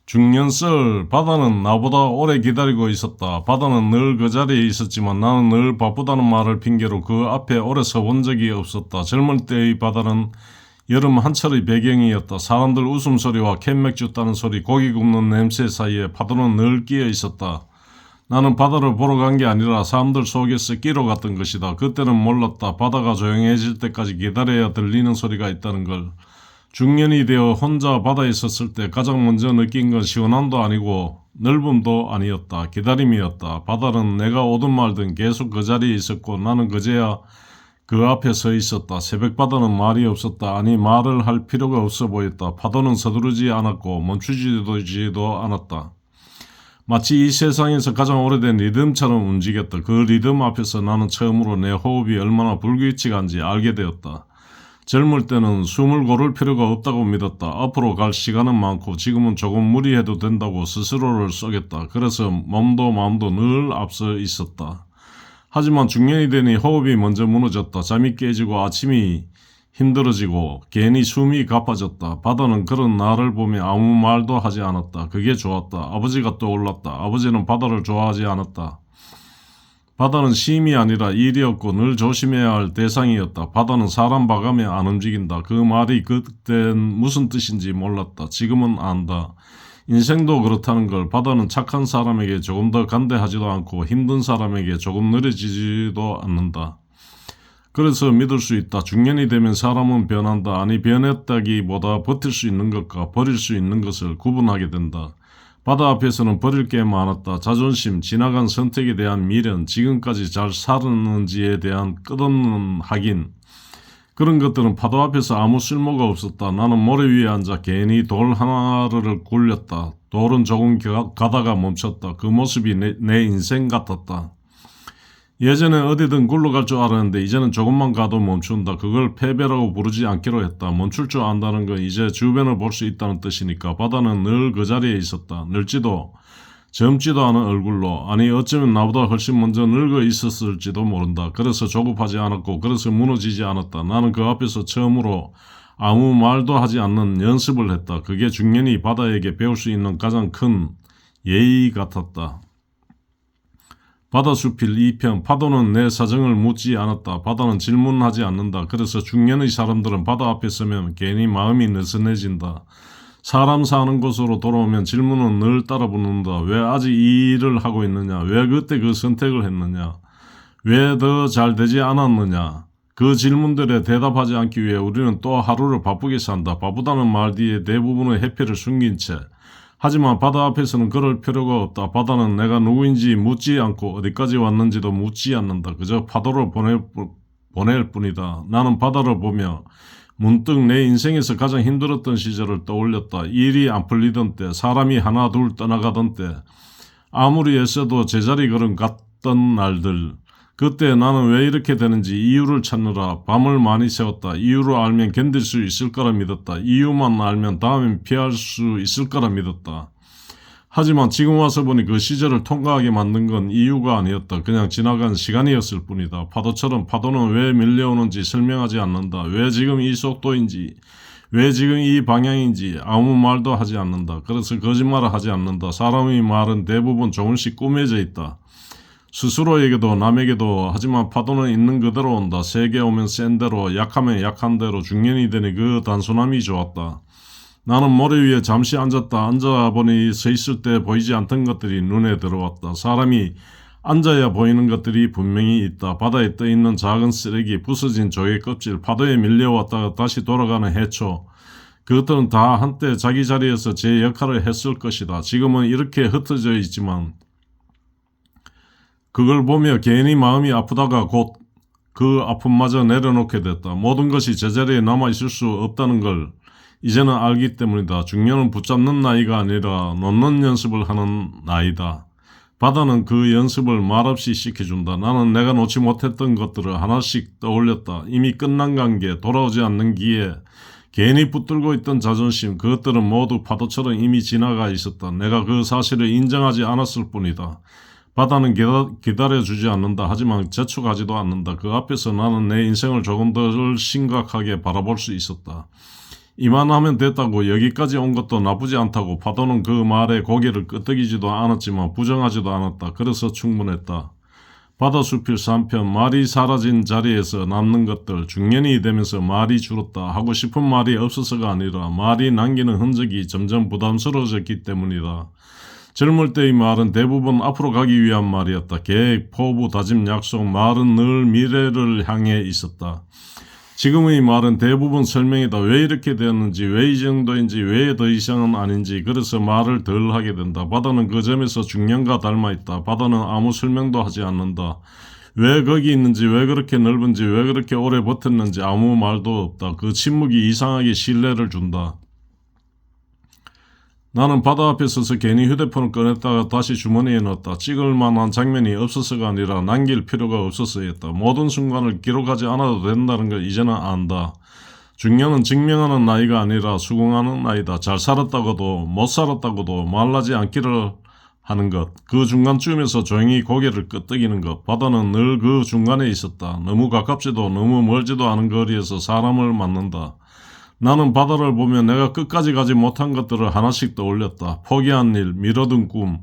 중년썰. 바다는 나보다 오래 기다리고 있었다. 바다는 늘 그 자리에 있었지만 나는 늘 바쁘다는 말을 핑계로 그 앞에 오래 서본 적이 없었다. 젊을 때의 바다는 여름 한철의 배경이었다. 사람들 웃음소리와 캔맥주 따는 소리, 고기 굽는 냄새 사이에 파도는 늘 끼어 있었다. 나는 바다를 보러 간 게 아니라 사람들 속에서 끼러 갔던 것이다. 그때는 몰랐다. 바다가 조용해질 때까지 기다려야 들리는 소리가 있다는 걸. 중년이 되어 혼자 바다에 섰을 때 가장 먼저 느낀 건 시원함도 아니고 넓음도 아니었다. 기다림이었다. 바다는 내가 오든 말든 계속 그 자리에 있었고 나는 그제야 그 앞에 서 있었다. 새벽 바다는 말이 없었다. 아니, 말을 할 필요가 없어 보였다. 파도는 서두르지 않았고 멈추지도 않았다. 마치 이 세상에서 가장 오래된 리듬처럼 움직였다. 그 리듬 앞에서 나는 처음으로 내 호흡이 얼마나 불규칙한지 알게 되었다. 젊을 때는 숨을 고를 필요가 없다고 믿었다. 앞으로 갈 시간은 많고 지금은 조금 무리해도 된다고 스스로를 쏘겠다. 그래서 몸도 마음도 늘 앞서 있었다. 하지만 중년이 되니 호흡이 먼저 무너졌다. 잠이 깨지고 아침이 힘들어지고 괜히 숨이 가빠졌다. 바다는 그런 나를 보며 아무 말도 하지 않았다. 그게 좋았다. 아버지가 떠올랐다. 아버지는 바다를 좋아하지 않았다. 바다는 심이 아니라 일이었고 늘 조심해야 할 대상이었다. 바다는 사람 봐가며 안 움직인다. 그 말이 그땐 무슨 뜻인지 몰랐다. 지금은 안다. 인생도 그렇다는 걸. 바다는 착한 사람에게 조금 더 간대하지도 않고 힘든 사람에게 조금 느려지지도 않는다. 그래서 믿을 수 있다. 중년이 되면 사람은 변한다. 아니, 변했다기보다 버틸 수 있는 것과 버릴 수 있는 것을 구분하게 된다. 바다 앞에서는 버릴 게 많았다. 자존심, 지나간 선택에 대한 미련, 지금까지 잘 살았는지에 대한 끝없는 확인. 그런 것들은 파도 앞에서 아무 쓸모가 없었다. 나는 모래 위에 앉아 괜히 돌 하나를 굴렸다. 돌은 조금 가다가 멈췄다. 그 모습이 내 인생 같았다. 예전엔 어디든 굴러갈 줄 알았는데 이제는 조금만 가도 멈춘다. 그걸 패배라고 부르지 않기로 했다. 멈출 줄 안다는 건 이제 주변을 볼 수 있다는 뜻이니까. 바다는 늘 그 자리에 있었다. 늙지도 젊지도 않은 얼굴로. 아니, 어쩌면 나보다 훨씬 먼저 늙어 있었을지도 모른다. 그래서 조급하지 않았고 그래서 무너지지 않았다. 나는 그 앞에서 처음으로 아무 말도 하지 않는 연습을 했다. 그게 중년이 바다에게 배울 수 있는 가장 큰 예의 같았다. 바다수필 2편. 파도는 내 사정을 묻지 않았다. 바다는 질문하지 않는다. 그래서 중년의 사람들은 바다 앞에 서면 괜히 마음이 느슨해진다. 사람 사는 곳으로 돌아오면 질문은 늘 따라 붙는다. 왜 아직 이 일을 하고 있느냐? 왜 그때 그 선택을 했느냐? 왜 더 잘 되지 않았느냐? 그 질문들에 대답하지 않기 위해 우리는 또 하루를 바쁘게 산다. 바쁘다는 말 뒤에 대부분의 해피를 숨긴 채. 하지만 바다 앞에서는 그럴 필요가 없다. 바다는 내가 누구인지 묻지 않고 어디까지 왔는지도 묻지 않는다. 그저 파도를 보낼 뿐이다. 나는 바다를 보며 문득 내 인생에서 가장 힘들었던 시절을 떠올렸다. 일이 안 풀리던 때, 사람이 하나 둘 떠나가던 때, 아무리 애써도 제자리 걸음 갔던 날들. 그때 나는 왜 이렇게 되는지 이유를 찾느라 밤을 많이 새웠다. 이유를 알면 견딜 수 있을 거라 믿었다. 이유만 알면 다음엔 피할 수 있을 거라 믿었다. 하지만 지금 와서 보니 그 시절을 통과하게 만든 건 이유가 아니었다. 그냥 지나간 시간이었을 뿐이다. 파도처럼 파도는 왜 밀려오는지 설명하지 않는다. 왜 지금 이 속도인지, 왜 지금 이 방향인지 아무 말도 하지 않는다. 그래서 거짓말을 하지 않는다. 사람의 말은 대부분 조금씩 꾸며져 있다. 스스로에게도 남에게도. 하지만 파도는 있는 그대로 온다. 세게 오면 센 대로, 약하면 약한 대로. 중년이 되니 그 단순함이 좋았다. 나는 모래 위에 잠시 앉았다. 앉아보니 서 있을 때 보이지 않던 것들이 눈에 들어왔다. 사람이 앉아야 보이는 것들이 분명히 있다. 바다에 떠있는 작은 쓰레기, 부서진 조개 껍질, 파도에 밀려왔다가 다시 돌아가는 해초. 그것들은 다 한때 자기 자리에서 제 역할을 했을 것이다. 지금은 이렇게 흩어져 있지만 그걸 보며 괜히 마음이 아프다가 곧 그 아픔마저 내려놓게 됐다. 모든 것이 제자리에 남아있을 수 없다는 걸 이제는 알기 때문이다. 중년은 붙잡는 나이가 아니라 놓는 연습을 하는 나이다. 바다는 그 연습을 말없이 시켜준다. 나는 내가 놓지 못했던 것들을 하나씩 떠올렸다. 이미 끝난 관계, 돌아오지 않는 기회, 괜히 붙들고 있던 자존심, 그것들은 모두 파도처럼 이미 지나가 있었다. 내가 그 사실을 인정하지 않았을 뿐이다. 바다는 기다려주지 않는다. 하지만 재촉하지도 않는다. 그 앞에서 나는 내 인생을 조금 더 심각하게 바라볼 수 있었다. 이만하면 됐다고 여기까지 온 것도 나쁘지 않다고 파도는 그 말에 고개를 끄덕이지도 않았지만 부정하지도 않았다. 그래서 충분했다. 바다숲일 3편 말이 사라진 자리에서 남는 것들 중년이 되면서 말이 줄었다. 하고 싶은 말이 없어서가 아니라 말이 남기는 흔적이 점점 부담스러워졌기 때문이다. 젊을 때의 말은 대부분 앞으로 가기 위한 말이었다. 계획, 포부, 다짐, 약속, 말은 늘 미래를 향해 있었다. 지금의 말은 대부분 설명이다. 왜 이렇게 되었는지, 왜 이 정도인지, 왜 더 이상은 아닌지. 그래서 말을 덜 하게 된다. 바다는 그 점에서 중년과 닮아있다. 바다는 아무 설명도 하지 않는다. 왜 거기 있는지, 왜 그렇게 넓은지, 왜 그렇게 오래 버텼는지 아무 말도 없다. 그 침묵이 이상하게 신뢰를 준다. 나는 바다 앞에 서서 괜히 휴대폰을 꺼냈다가 다시 주머니에 넣었다. 찍을 만한 장면이 없어서가 아니라 남길 필요가 없어서였다. 모든 순간을 기록하지 않아도 된다는 걸 이제는 안다. 중년은 증명하는 나이가 아니라 수긍하는 나이다. 잘 살았다고도 못 살았다고도 말하지 않기를 하는 것. 그 중간쯤에서 조용히 고개를 끄덕이는 것. 바다는 늘 그 중간에 있었다. 너무 가깝지도 너무 멀지도 않은 거리에서 사람을 만난다. 나는 바다를 보며 내가 끝까지 가지 못한 것들을 하나씩 떠올렸다. 포기한 일, 미뤄둔 꿈,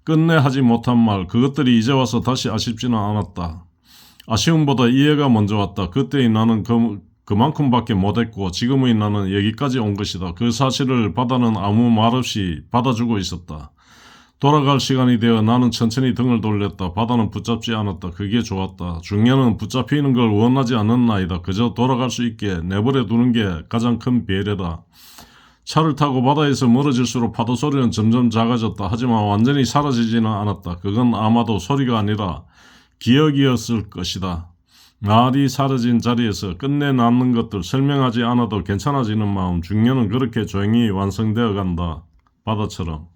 끝내 하지 못한 말, 그것들이 이제 와서 다시 아쉽지는 않았다. 아쉬움보다 이해가 먼저 왔다. 그때의 나는 그만큼밖에 못했고 지금의 나는 여기까지 온 것이다. 그 사실을 바다는 아무 말 없이 받아주고 있었다. 돌아갈 시간이 되어 나는 천천히 등을 돌렸다. 바다는 붙잡지 않았다. 그게 좋았다. 중년은 붙잡히는 걸 원하지 않는 나이다. 그저 돌아갈 수 있게 내버려 두는 게 가장 큰 배려다. 차를 타고 바다에서 멀어질수록 파도 소리는 점점 작아졌다. 하지만 완전히 사라지지는 않았다. 그건 아마도 소리가 아니라 기억이었을 것이다. 말이 사라진 자리에서 끝내 남는 것들 설명하지 않아도 괜찮아지는 마음. 중년은 그렇게 조용히 완성되어 간다. 바다처럼.